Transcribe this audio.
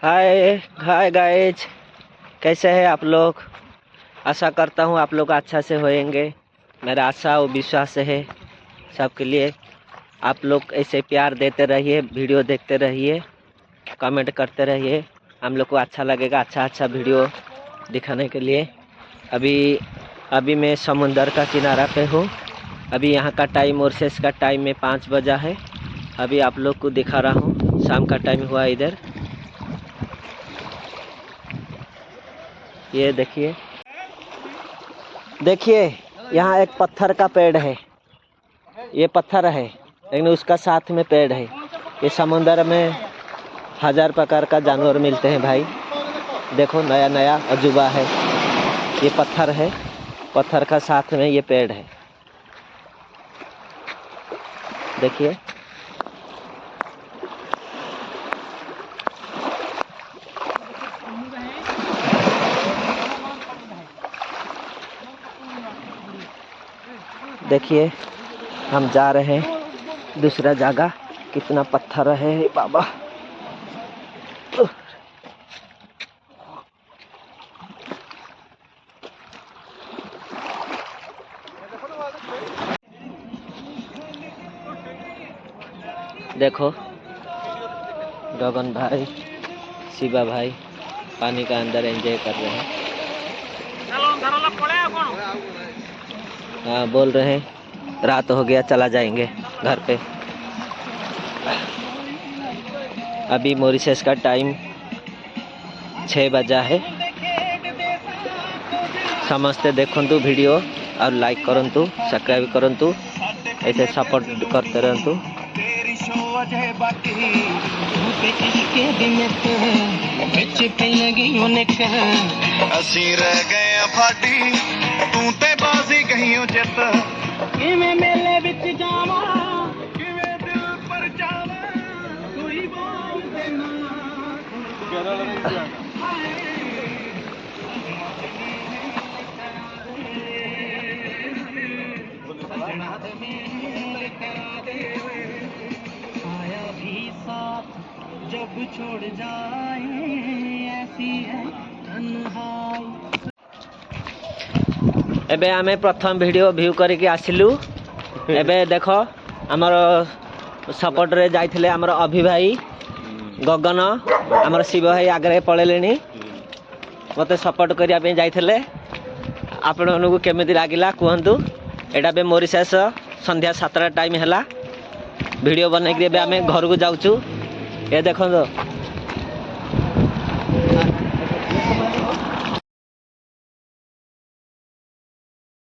हाय hi guys, कैसे हैं आप लोग। आशा करता हूँ आप लोग अच्छा से होएंगे। मेरा आशा और विश्वास है सबके लिए। आप लोग ऐसे प्यार देते रहिए, वीडियो देखते रहिए, कमेंट करते रहिए। हम लोग को अच्छा लगेगा अच्छा वीडियो दिखाने के लिए। अभी मैं समुंदर का किनारा पे हूँ। अभी यहाँ का टाइम मॉरिशस का टाइम में 5 बजा है। अभी आप लोग को दिखा रहा हूँ, शाम का टाइम हुआ इधर। ये देखिए यहाँ एक पत्थर का पेड़ है। ये पत्थर है लेकिन उसका साथ में पेड़ है। ये समुंदर में 1000 प्रकार का जानवर मिलते हैं भाई। देखो नया नया अजूबा है। ये पत्थर है, पत्थर का साथ में ये पेड़ है। देखिए देखिए हम जा रहे हैं दूसरा जगह। कितना पत्थर है बाबा। देखो गगन भाई, शिवा भाई पानी का अंदर एंजॉय कर रहे हैं। हाँ बोल रहे हैं रात हो गया, चला जाएंगे घर पे। अभी मॉरिशस का टाइम 6 बजा है। समस्ते देखंतु वीडियो और लाइक करंतु, सब्सक्राइब करंतु, ऐसे सपोर्ट करते रहंतु। ਅਸੀਂ ਰਹਿ ਗਏ ਆ ਫਾਡੀ, ਤੂੰ ਤੇ ਬਾਜ਼ੀ ਗਈਓ ਜਿੱਤ। ਕਿਵੇਂ ਮੇਲੇ ਵਿੱਚ ਜਾਵਾਂ, ਕਿਵੇਂ ਦਿਲ ਪਰਚਾਵਾਂ, ਕੋਈ ਬਾਲ ਦੇ ਨਾ आया भी साथ जब छोड़ जाए, ऐसी है तन्हाई। एबे आमे प्रथम वीडियो व्यू करके आसिलु। एबे देखो हमर सपोर्ट रे जाइथिले हमर अभि भाई, गगन, हमर शिव भाई आगे पळेलेनी। मते सपोर्ट करिया पे जाइथिले। आपण को केमिति लागिला कहंतु। एटा बे मॉरिशस संध्या 7टा टाइम हैला। वीडियो बनै के बे आमे घर को जाउचु। ये देखो